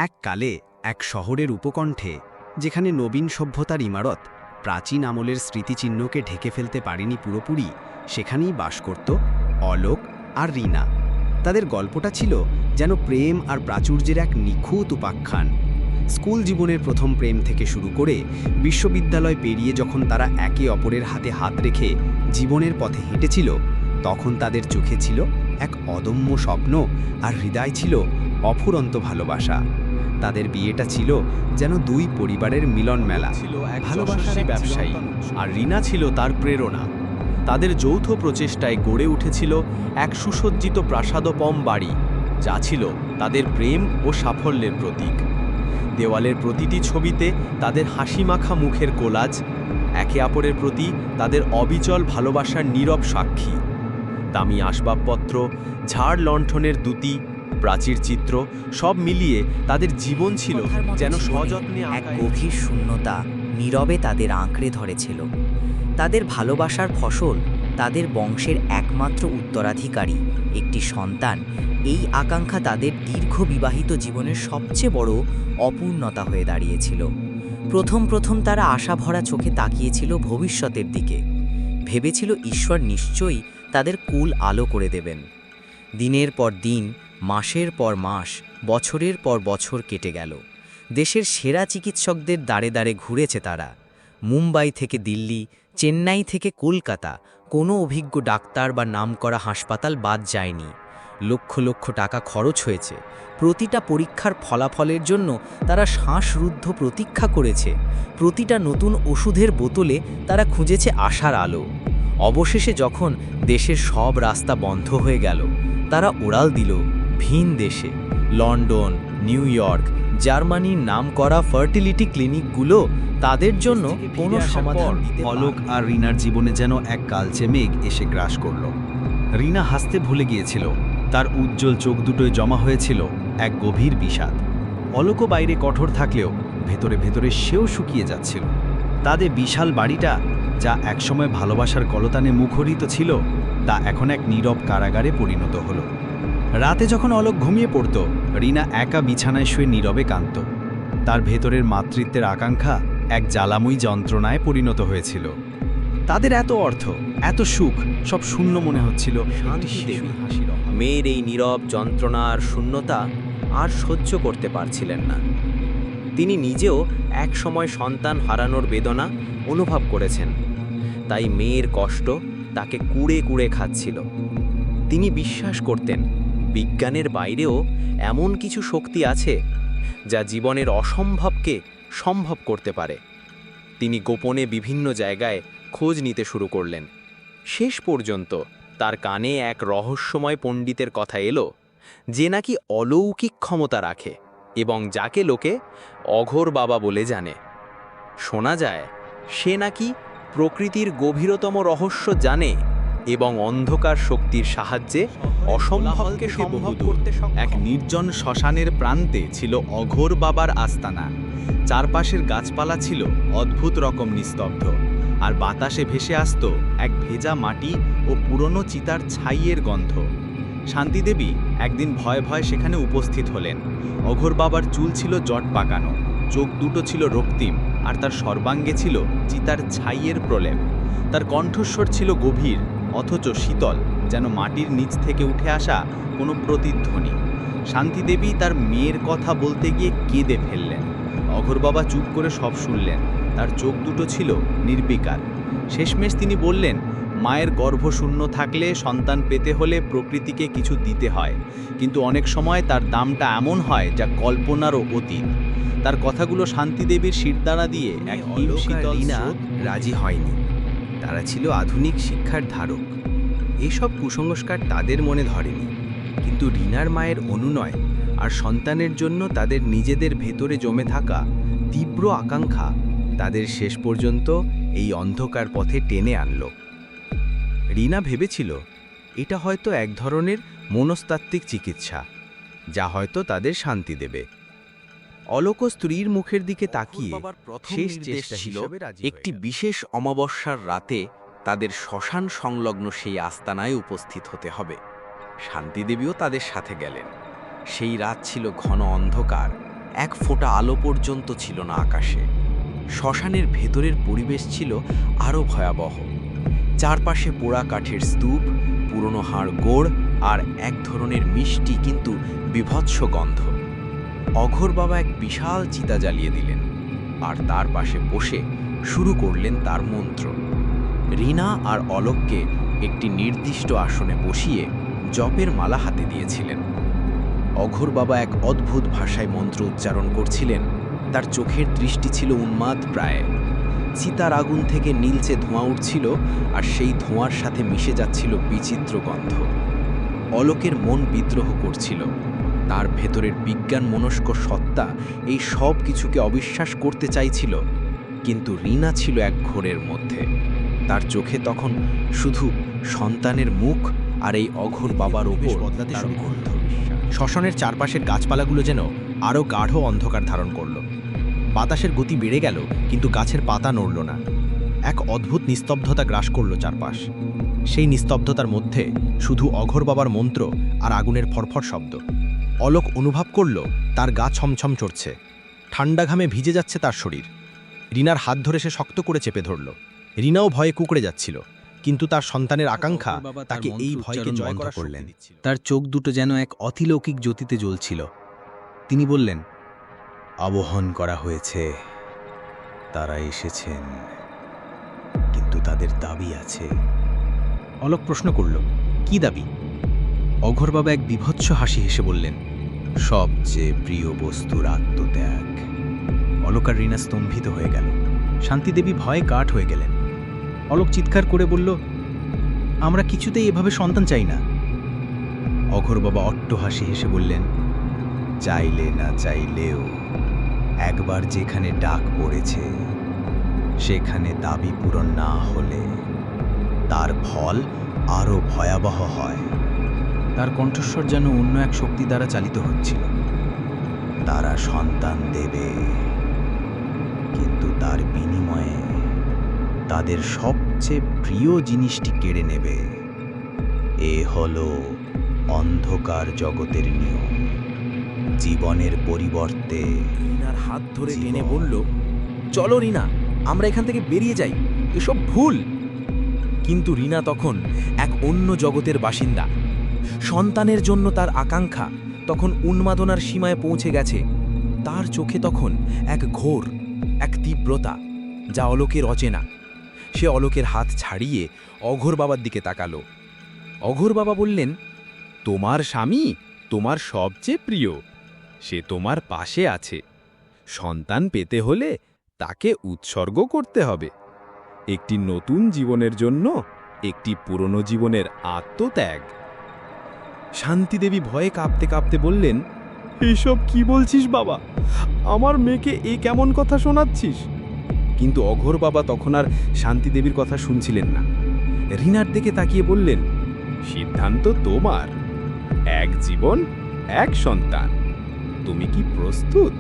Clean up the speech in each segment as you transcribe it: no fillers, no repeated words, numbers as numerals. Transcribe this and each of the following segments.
এককালে এক শহরের উপকণ্ঠে, যেখানে নবীন সভ্যতার ইমারত প্রাচীন আমলের স্মৃতিচিহ্নকে ঢেকে ফেলতে পারেনি পুরোপুরি, সেখানেই বাস করত অলোক আর রিনা। তাদের গল্পটা ছিল যেন প্রেম আর প্রাচুর্যের এক নিখুঁত উপাখ্যান। স্কুল জীবনের প্রথম প্রেম থেকে শুরু করে বিশ্ববিদ্যালয় পেরিয়ে যখন তারা একে অপরের হাতে হাত রেখে জীবনের পথে হেঁটেছিল, তখন তাদের চোখে ছিল এক অদম্য স্বপ্ন আর হৃদয় ছিল অফুরন্ত ভালোবাসা। তাদের বিয়েটা ছিল যেন দুই পরিবারের মিলন মেলা। ছিল এক ভালোবাসার ব্যবসায়ী, আর রিনা ছিল তার প্রেরণা। তাদের যৌথ প্রচেষ্টায় গড়ে উঠেছিল এক সুসজ্জিত প্রাসাদোপম বাড়ি, যা ছিল তাদের প্রেম ও সাফল্যের প্রতীক। দেওয়ালের প্রতিটি ছবিতে তাদের হাসিমাখা মুখের কোলাজ, একে অপরের প্রতি তাদের অবিচল ভালোবাসার নীরব সাক্ষী। দামি আসবাবপত্র, ঝাড় লণ্ঠনের দ্যুতি, প্রাচীর চিত্র, সব মিলিয়ে তাদের জীবন ছিল যেন সযত্নে এক গভীর শূন্যতা নীরবে তাদের আঁকড়ে ধরেছিল। তাদের ভালোবাসার ফসল, তাদের বংশের একমাত্র উত্তরাধিকারী একটি সন্তান, এই আকাঙ্ক্ষা তাদের দীর্ঘ বিবাহিত জীবনের সবচেয়ে বড় অপূর্ণতা হয়ে দাঁড়িয়েছিল। প্রথম তারা আশাভরা চোখে তাকিয়েছিল ভবিষ্যতের দিকে, ভেবেছিল ঈশ্বর নিশ্চয়ই তাদের কুল আলো করে দেবেন। দিনের পর দিন, মাসের পর মাস, বছরের পর বছর কেটে গেল। দেশের সেরা চিকিৎসকদের দ্বারে দ্বারে ঘুরেছে তারা। মুম্বাই থেকে দিল্লি, চেন্নাই থেকে কলকাতা, কোনো অভিজ্ঞ ডাক্তার বা নামকরা হাসপাতাল বাদ যায়নি। লক্ষ লক্ষ টাকা খরচ হয়েছে। প্রতিটা পরীক্ষার ফলাফলের জন্য তারা শ্বাসরুদ্ধ প্রতীক্ষা করেছে। প্রতিটা নতুন ওষুধের বোতলে তারা খুঁজেছে আশার আলো। অবশেষে যখন দেশের সব রাস্তা বন্ধ হয়ে গেল, তারা উড়াল দিল ভিন দেশে। লন্ডন, নিউ ইয়র্ক, জার্মানির নামকরা ফার্টিলিটি ক্লিনিকগুলো তাদের জন্য কোনো সমাধান দিতে অলোক আর রিনার জীবনে যেন এক কালচে মেঘ এসে গ্রাস করল। রিনা হাসতে ভুলে গিয়েছিল, তার উজ্জ্বল চোখ দুটোয় জমা হয়েছিল এক গভীর বিষাদ। অলোকও বাইরে কঠোর থাকলেও ভেতরে ভেতরে সেও শুকিয়ে যাচ্ছিল। তাদের বিশাল বাড়িটা, যা একসময় ভালোবাসার কলতানে মুখরিত ছিল, তা এখন এক নীরব কারাগারে পরিণত হলো। রাতে যখন অলোক ঘুমিয়ে পড়ত, রিনা একা বিছানায় শুয়ে নীরবে কাঁদত। তার ভেতরের মাতৃত্বের আকাঙ্ক্ষা এক জ্বালাময়ী যন্ত্রণায় পরিণত হয়েছিল। তাদের এত অর্থ, এত সুখ, সব শূন্য মনে হচ্ছিল। মেয়ের এই নীরব যন্ত্রণা আর শূন্যতা আর সহ্য করতে পারছিলেন না। তিনি নিজেও এক সময় সন্তান হারানোর বেদনা অনুভব করেছেন, তাই মেয়ের কষ্ট তাকে কুড়ে কুড়ে খাচ্ছিল। তিনি বিশ্বাস করতেন বিজ্ঞানের বাইরেও এমন কিছু শক্তি আছে যা জীবনের অসম্ভবকে সম্ভব করতে পারে। তিনি গোপনে বিভিন্ন জায়গায় খোঁজ নিতে শুরু করলেন। শেষ পর্যন্ত তার কানে এক রহস্যময় পণ্ডিতের কথা এলো, যে নাকি অলৌকিক ক্ষমতা রাখে এবং যাকে লোকে অঘোর বাবা বলে জানে। শোনা যায় সে নাকি প্রকৃতির গভীরতম রহস্য জানে এবং অন্ধকার শক্তির সাহায্যে অসম্ভবকে সম্ভব করতে সক্ষম। এক নির্জন শ্মশানের প্রান্তে ছিল অঘোর বাবার আস্তানা। চারপাশের গাছপালা ছিল অদ্ভুত রকম নিস্তব্ধ, আর বাতাসে ভেসে আসত এক ভেজা মাটি ও পুরনো চিতার ছাইয়ের গন্ধ। শান্তিদেবী একদিন ভয়ে ভয়ে সেখানে উপস্থিত হলেন। অঘোর বাবার চুল ছিল জট পাকানো, চোখ দুটো ছিল রক্তিম, আর তার সর্বাঙ্গে ছিল চিতার ছাইয়ের প্রলেপ। তার কণ্ঠস্বর ছিল গভীর অথচ শীতল, যেন মাটির নিচ থেকে উঠে আসা কোনো প্রতিধ্বনি। শান্তিদেবী তার মেয়ের কথা বলতে গিয়ে কেঁদে ফেললেন। অঘোর বাবা চুপ করে সব শুনলেন। তার চোখ দুটো ছিল নির্বিকার। শেষমেশ তিনি বললেন, মায়ের গর্ভশূন্য থাকলে সন্তান পেতে হলে প্রকৃতিকে কিছু দিতে হয়, কিন্তু অনেক সময় তার দামটা এমন হয় যা কল্পনারও অতীত। তার কথাগুলো শান্তিদেবীর শিরদাঁড়া দিয়ে এক শীতল স্রোত। রাজি হয়নি। তারা ছিল আধুনিক শিক্ষার ধারক। এসব কুসংস্কার তাদের মনে ধরেনি, কিন্তু রিনার মায়ের অনুনয় আর সন্তানের জন্য তাদের নিজেদের ভেতরে জমে থাকা তীব্র আকাঙ্ক্ষা তাদের শেষ পর্যন্ত এই অন্ধকার পথে টেনে আনল। রিনা ভেবেছিল এটা হয়তো এক ধরনের মনস্তাত্ত্বিক চিকিৎসা, যা হয়তো তাদের শান্তি দেবে। অলোক স্ত্রীর মুখের দিকে তাকিয়ে শেষ চেষ্টা ছিল একটি বিশেষ অমাবস্যার রাতে তাদের শ্মশান সংলগ্ন সেই আস্তানায় উপস্থিত হতে হবে। শান্তিদেবীও তাদের সাথে গেলেন। সেই রাত ছিল ঘন অন্ধকার, এক ফোঁটা আলো পর্যন্ত ছিল না আকাশে। শ্মশানের ভেতরের পরিবেশ ছিল আরও ভয়াবহ। চারপাশে পোড়া কাঠের স্তূপ, পুরনো হাড় গোড় আর এক ধরনের মিষ্টি কিন্তু বিভৎস গন্ধ। অঘোর বাবা এক বিশাল চিতা জ্বালিয়ে দিলেন আর তার পাশে বসে শুরু করলেন তার মন্ত্র। রিনা আর অলোককে একটি নির্দিষ্ট আসনে বসিয়ে জপের মালা হাতে দিয়েছিলেন। অঘোর বাবা এক অদ্ভুত ভাষায় মন্ত্র উচ্চারণ করছিলেন। তার চোখের দৃষ্টি ছিল উন্মাদ প্রায়। চিতার আগুন থেকে নীলচে ধোঁয়া উঠছিল আর সেই ধোঁয়ার সাথে মিশে যাচ্ছিল বিচিত্র গন্ধ। অলোকের মন বিদ্রোহ করছিল। তার ভেতরের বিজ্ঞান মনস্ক সত্তা এই সব কিছুকে অবিশ্বাস করতে চাইছিল, কিন্তু রিনা ছিল এক ঘোরের মধ্যে। তার চোখে তখন শুধু সন্তানের মুখ আর এই অঘোর বাবার উপর বদলাতে শুরু করল। শ্মশানের চারপাশের গাছপালাগুলো যেন আরও গাঢ় অন্ধকার ধারণ করল। বাতাসের গতি বেড়ে গেল, কিন্তু গাছের পাতা নড়ল না। এক অদ্ভুত নিস্তব্ধতা গ্রাস করল চারপাশ। সেই নিস্তব্ধতার মধ্যে শুধু অঘোর বাবার মন্ত্র আর আগুনের ফরফর শব্দ। অলোক অনুভব করল তার গা ছমছম চড়ছে। ঠান্ডা ঘামে ভিজে যাচ্ছে তার শরীর। রিনার হাত ধরে সে শক্ত করে চেপে ধরল। রিনাও ভয়ে কুঁকড়ে যাচ্ছিল, কিন্তু তার সন্তানের আকাঙ্ক্ষা তাকে এই ভয়কে জয় করা করলেন। তার চোখ দুটো যেন এক অতিলৌকিক জ্যোতিতে জ্বলছিল। তিনি বললেন, আবহন করা হয়েছে, তারা এসেছেন, কিন্তু তাদের দাবি আছে। অলোক প্রশ্ন করল, কি দাবি? অঘোর বাবা এক বিভৎস হাসি হেসে বললেন, সবচেয়ে প্রিয় বস্তুর আত্মত্যাগ। অলোক আর রিনা স্তম্ভিত হয়ে গেল। শান্তিদেবী ভয়ে কাঠ হয়ে গেলেন। অলোক চিৎকার করে বলল, আমরা কিছুতেই এভাবে সন্তান চাই না। অঘোর বাবা অট্ট হাসি হেসে বললেন, চাইলে না চাইলেও একবার যেখানে ডাক পড়েছে সেখানে দাবি পূরণ না হলে তার ফল আরও ভয়াবহ হয়। তার কণ্ঠস্বর যেন অন্য এক শক্তি দ্বারা চালিত হচ্ছিল। তারা সন্তান দেবে, কিন্তু তার বিনিময়ে তাদের সবচেয়ে প্রিয় জিনিসটি কেড়ে নেবে। এ হলো অন্ধকার জগতের নিয়ম। জীবনের পরিবর্তে রিনার হাত ধরে টেনে বলল, চলো রিনা, আমরা এখান থেকে বেরিয়ে যাই, এসব ভুল। কিন্তু রিনা তখন এক অন্য জগতের বাসিন্দা। সন্তানের জন্য তার আকাঙ্ক্ষা তখন উন্মাদনার সীমায় পৌঁছে গেছে। তার চোখে তখন এক ঘোর, এক তীব্রতা, যা অলোকের অচেনা। সে অলোকের হাত ছাড়িয়ে অঘোর বাবার দিকে তাকালো। অঘোর বাবা বললেন, তোমার স্বামী তোমার সবচেয়ে প্রিয়, সে তোমার পাশে আছে। সন্তান পেতে হলে তাকে উৎসর্গ করতে হবে। একটি নতুন জীবনের জন্য একটি পুরনো জীবনের আত্মত্যাগ। শান্তিদেবী ভয়ে কাঁপতে কাঁপতে বললেন, এইসব কি বলছিস বাবা? আমার মেয়েকে এ কেমন কথা শোনাচ্ছিস? কিন্তু অঘোর বাবা তখন আর শান্তিদেবীর কথা শুনছিলেন না। রিনার দিকে তাকিয়ে বললেন, সিদ্ধান্ত তোমার। এক জীবন, এক সন্তান। তুমি কি প্রস্তুত?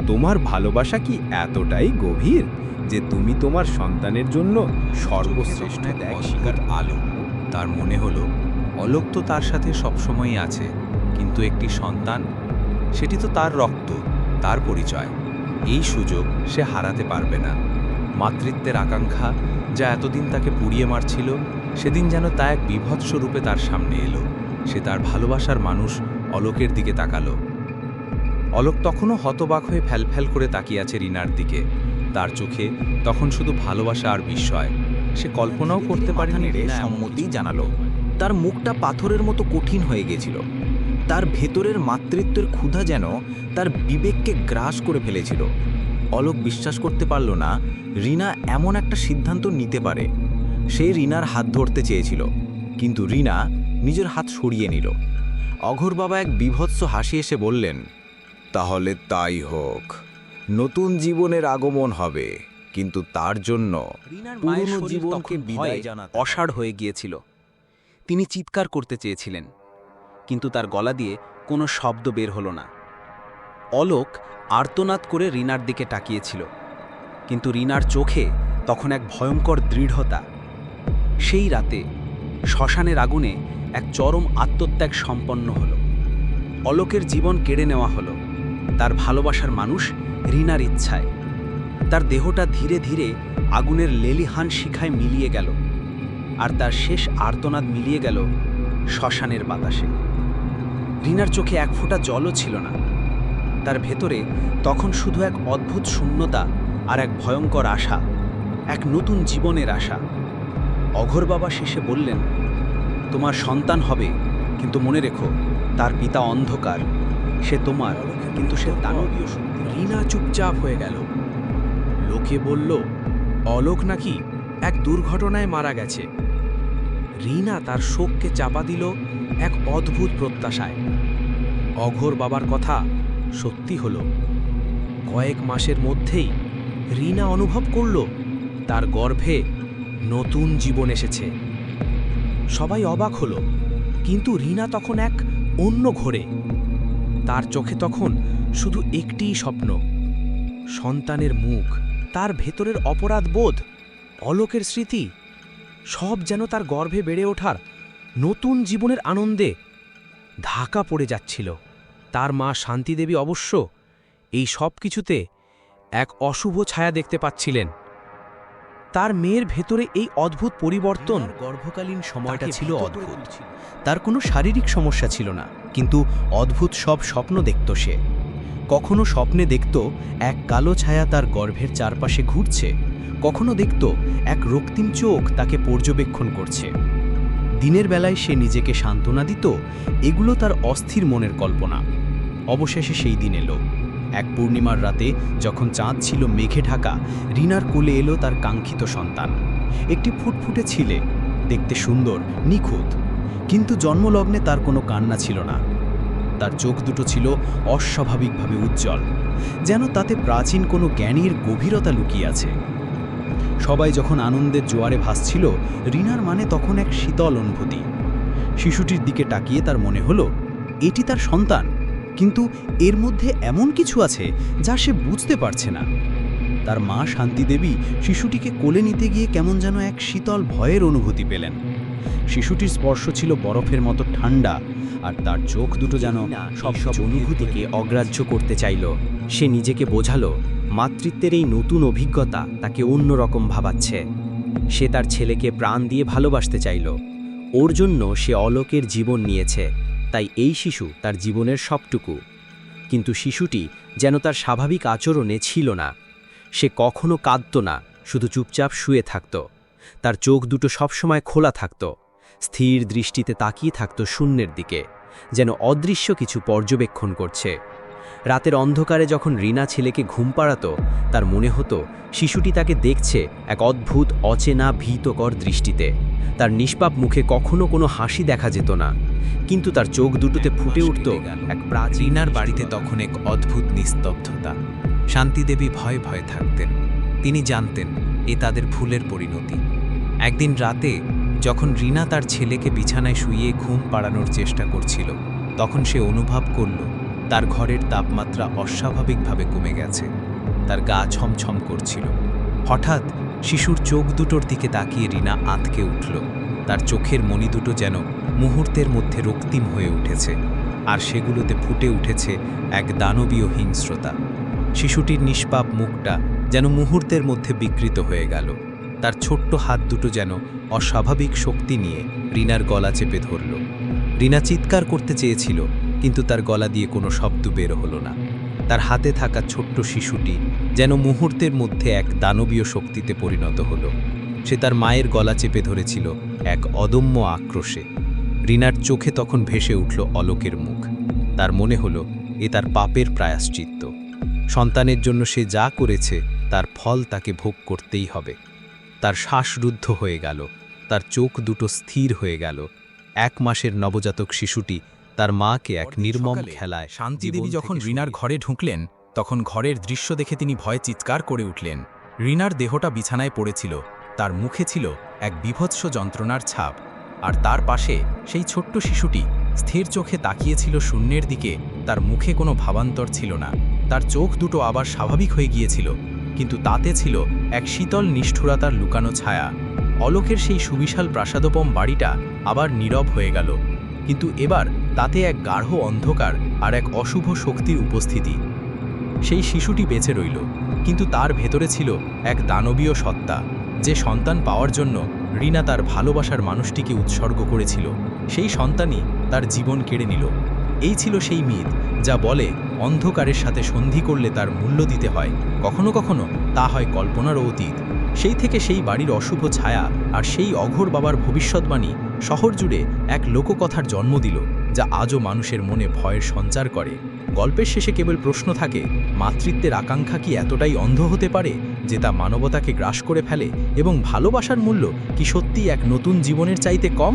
তোমার ভালোবাসা কি এতটাই গভীর যে তুমি তোমার সন্তানের জন্য সর্বশ্রেষ্ঠ ত্যাগ স্বীকার? আলো তার মনে হলো অলোক তো তার সাথে সবসময়ই আছে, কিন্তু একটি সন্তান, সেটি তো তার রক্ত, তার পরিচয়। এই সুযোগ সে হারাতে পারবে না। মাতৃত্বের আকাঙ্ক্ষা যা এতদিন তাকে পুড়িয়ে মারছিল, সেদিন যেন তা এক বিভৎস রূপে তার সামনে এলো। সে তার ভালোবাসার মানুষ অলোকের দিকে তাকালো। অলোক তখনও হতবাক হয়ে ফ্যালফ্যাল করে তাকিয়ে আছে রিনার দিকে। তার চোখে তখন শুধু ভালোবাসা আর বিস্ময়। সে কল্পনাও করতে পারেনি রিনা সম্মতি জানালো। তার মুখটা পাথরের মতো কঠিন হয়ে গেছিল। তার ভেতরের মাতৃত্বের ক্ষুধা যেন তার বিবেককে গ্রাস করে ফেলেছিল। অলোক বিশ্বাস করতে পারল না রিনা এমন একটা সিদ্ধান্ত নিতে পারে। সে রিনার হাত ধরতে চেয়েছিল, কিন্তু রিনা নিজের হাত সরিয়ে নিল। অঘোর বাবা এক বিভৎস হাসি এসে বললেন, তাহলে তাই হোক। নতুন জীবনের আগমন হবে, কিন্তু তার জন্য পুরনো জীবনকে বিদায় জানাতে অসাড় হয়ে গিয়েছিল। তিনি চিৎকার করতে চেয়েছিলেন, কিন্তু তার গলা দিয়ে কোনো শব্দ বের হলো না। অলোক আর্তনাদ করে রিনার দিকে তাকিয়েছিল, কিন্তু রিনার চোখে তখন এক ভয়ঙ্কর দৃঢ়তা। সেই রাতে শ্মশানের আগুনে এক চরম আত্মত্যাগ সম্পন্ন হলো। অলোকের জীবন কেড়ে নেওয়া হলো, তার ভালোবাসার মানুষ রিনার ইচ্ছায়। তার দেহটা ধীরে ধীরে আগুনের লেলিহান শিখায় মিলিয়ে গেল, আর তার শেষ আর্তনাদ মিলিয়ে গেল শ্মশানের বাতাসে। রিনার চোখে এক ফোঁটা জলও ছিল না। তার ভেতরে তখন শুধু এক অদ্ভুত শূন্যতা আর এক ভয়ঙ্কর আশা, এক নতুন জীবনের আশা। অঘোর বাবা শেষে বললেন, তোমার সন্তান হবে, কিন্তু মনে রেখো তার পিতা অন্ধকার। সে তোমার, কিন্তু সে দানবীয় শক্তি। রিনা চুপচাপ হয়ে গেল। লোকে বলল অলোক নাকি এক দুর্ঘটনায় মারা গেছে। রিনা তার শোককে চাপা দিল এক অদ্ভুত প্রত্যাশায়। অঘোর বাবার কথা সত্যি হলো। কয়েক মাসের মধ্যেই রিনা অনুভব করল তার গর্ভে নতুন জীবন এসেছে। সবাই অবাক হলো, কিন্তু রিনা তখন এক অন্য ঘোরে। তার চোখে তখন শুধু একটিই স্বপ্ন, সন্তানের মুখ, তার ভেতরের অপরাধ বোধ, অলোকের স্মৃতি, সব যেন তার গর্ভে বেড়ে ওঠার নতুন জীবনের আনন্দে ঢাকা পড়ে যাচ্ছিল। তার মা শান্তিদেবী অবশ্য এই সব কিছুতে এক অশুভ ছায়া দেখতে পাচ্ছিলেন। তার মেয়ের ভেতরে এই অদ্ভুত পরিবর্তন গর্ভকালীন সময়টা তাকে ছিল ভীত করে অদ্ভুত। তুলছিল। তার কোনো শারীরিক সমস্যা ছিল না, কিন্তু অদ্ভুত সব স্বপ্ন দেখত সে। কখনো স্বপ্নে দেখত এক কালো ছায়া তার গর্ভের চারপাশে ঘুরছে, কখনো দেখত এক রক্তিম চোখ তাকে পর্যবেক্ষণ করছে। দিনের বেলায় সে নিজেকে সান্ত্বনা দিত, এগুলো তার অস্থির মনের কল্পনা। অবশেষে সেই দিন এলো। এক পূর্ণিমার রাতে, যখন চাঁদ ছিল মেঘে ঢাকা, রিনার কোলে এলো তার কাঙ্ক্ষিত সন্তান। একটি ফুটফুটে ছিলে, দেখতে সুন্দর, নিখুঁত, কিন্তু জন্মলগ্নে তার কোনো কান্না ছিল না। তার চোখ দুটো ছিল অস্বাভাবিকভাবে উজ্জ্বল, যেন তাতে প্রাচীন কোনো জ্ঞানীর গভীরতা লুকিয়ে আছে। সবাই যখন আনন্দের জোয়ারে ভাসছিল, রিনার মানে তখন এক শীতল অনুভূতি। শিশুটির দিকে তাকিয়ে তার মনে হলো এটি তার সন্তান, কিন্তু এর মধ্যে এমন কিছু আছে যা সে বুঝতে পারছে না। তার মা শান্তিদেবী শিশুটিকে কোলে নিতে গিয়ে কেমন যেন এক শীতল ভয়ের অনুভূতি পেলেন। শিশুটির স্পর্শ ছিল বরফের মতো ঠান্ডা, আর তার চোখ দুটো যেন সব অনুভূতিকে অগ্রাহ্য করতে চাইল। সে নিজেকে বোঝালো মাতৃত্বের এই নতুন অভিজ্ঞতা তাকে অন্যরকম ভাবাচ্ছে। সে তার ছেলেকে প্রাণ দিয়ে ভালোবাসতে চাইল। ওর জন্য সে অলোকের জীবন নিয়েছে, তাই এই শিশু তার জীবনের সবটুকু। কিন্তু শিশুটি যেন তার স্বাভাবিক আচরণে ছিল না। সে কখনো কাঁদত না, শুধু চুপচাপ শুয়ে থাকত। তার চোখ দুটো সবসময় খোলা থাকত, স্থির দৃষ্টিতে তাকিয়ে থাকত শূন্যের দিকে, যেন অদৃশ্য কিছু পর্যবেক্ষণ করছে। রাতের অন্ধকারে যখন রিনা ছেলেকে ঘুম পাড়াতো, তার মনে হতো শিশুটি তাকে দেখছে এক অদ্ভুত, অচেনা, ভীতকর দৃষ্টিতে। তার নিষ্পাপ মুখে কখনো কোনো হাসি দেখা যেত না, কিন্তু তার চোখ দুটোতে ফুটে উঠত এক প্রাচীন। রিনার বাড়িতে তখন এক অদ্ভুত নিস্তব্ধতা। শান্তিদেবী ভয়ে ভয়ে থাকতেন। তিনি জানতেন এ তাদের ভুলের পরিণতি। একদিন রাতে যখন রিনা তার ছেলেকে বিছানায় শুইয়ে ঘুম পাড়ানোর চেষ্টা করছিল, তখন সে অনুভব করল তার ঘরের তাপমাত্রা অস্বাভাবিকভাবে কমে গেছে। তার গা ছমছম করছিল। হঠাৎ শিশুর চোখ দুটোর দিকে তাকিয়ে রিনা আঁতকে উঠল। তার চোখের মণি দুটো যেন মুহূর্তের মধ্যে রক্তিম হয়ে উঠেছে, আর সেগুলোতে ফুটে উঠেছে এক দানবীয় হিংস্রতা। শিশুটির নিষ্পাপ মুখটা যেন মুহূর্তের মধ্যে বিকৃত হয়ে গেল। তার ছোট্ট হাত দুটো যেন অস্বাভাবিক শক্তি নিয়ে রিনার গলা চেপে ধরল। রিনা চিৎকার করতে চেয়েছিল, কিন্তু তার গলা দিয়ে কোনো শব্দ বের হলো না। তার হাতে থাকা ছোট্ট শিশুটি যেন মুহূর্তের মধ্যে এক দানবীয় শক্তিতে পরিণত হলো। সে তার মায়ের গলা চেপে ধরেছিল এক অদম্য আক্রোশে। রিনার চোখে তখন ভেসে উঠল অলোকের মুখ। তার মনে হলো এ তার পাপের প্রায়শ্চিত্ত। সন্তানের জন্য সে যা করেছে তার ফল তাকে ভোগ করতেই হবে। তার শ্বাসরুদ্ধ হয়ে গেল, তার চোখ দুটো স্থির হয়ে গেল। 1 মাসের নবজাতক শিশুটি তার মাকে এক নির্মম খেলায়। শান্তিদেবী যখন রিনার ঘরে ঢুকলেন, তখন ঘরের দৃশ্য দেখে তিনি ভয়ে চিৎকার করে উঠলেন। রিনার দেহটা বিছানায় পড়েছিল, তার মুখে ছিল এক বীভৎস যন্ত্রণার ছাপ, আর তার পাশে সেই ছোট্ট শিশুটি স্থির চোখে তাকিয়েছিল শূন্যের দিকে। তার মুখে কোনো ভাবান্তর ছিল না। তার চোখ দুটো আবার স্বাভাবিক হয়ে গিয়েছিল, কিন্তু তাতে ছিল এক শীতল নিষ্ঠুরতার লুকানো ছায়া। অলোকের সেই সুবিশাল প্রাসাদোপম বাড়িটা আবার নীরব হয়ে গেল, কিন্তু এবার তাতে এক গাঢ় অন্ধকার আর এক অশুভ শক্তির উপস্থিতি। সেই শিশুটি বেঁচে রইল, কিন্তু তার ভেতরে ছিল এক দানবীয় সত্তা, যে সন্তান পাওয়ার জন্য রিনা তার ভালোবাসার মানুষটিকে উৎসর্গ করেছিল। সেই সন্তানই তার জীবন কেড়ে নিল। এই ছিল সেই মিথ যা বলে অন্ধকারের সাথে সন্ধি করলে তার মূল্য দিতে হয়। কখনো কখনো তা হয় কল্পনারও অতীত। সেই থেকে সেই বাড়ির অশুভ ছায়া আর সেই অঘোর বাবার ভবিষ্যৎবাণী শহর জুড়ে এক লোককথার জন্ম দিল, যা আজও মানুষের মনে ভয়ের সঞ্চার করে। গল্পের শেষে কেবল প্রশ্ন থাকে, মাতৃত্বের আকাঙ্ক্ষা কি এতটাই অন্ধ হতে পারে যে তা মানবতাকে গ্রাস করে ফেলে, এবং ভালোবাসার মূল্য কি সত্যিই এক নতুন জীবনের চাইতে কম?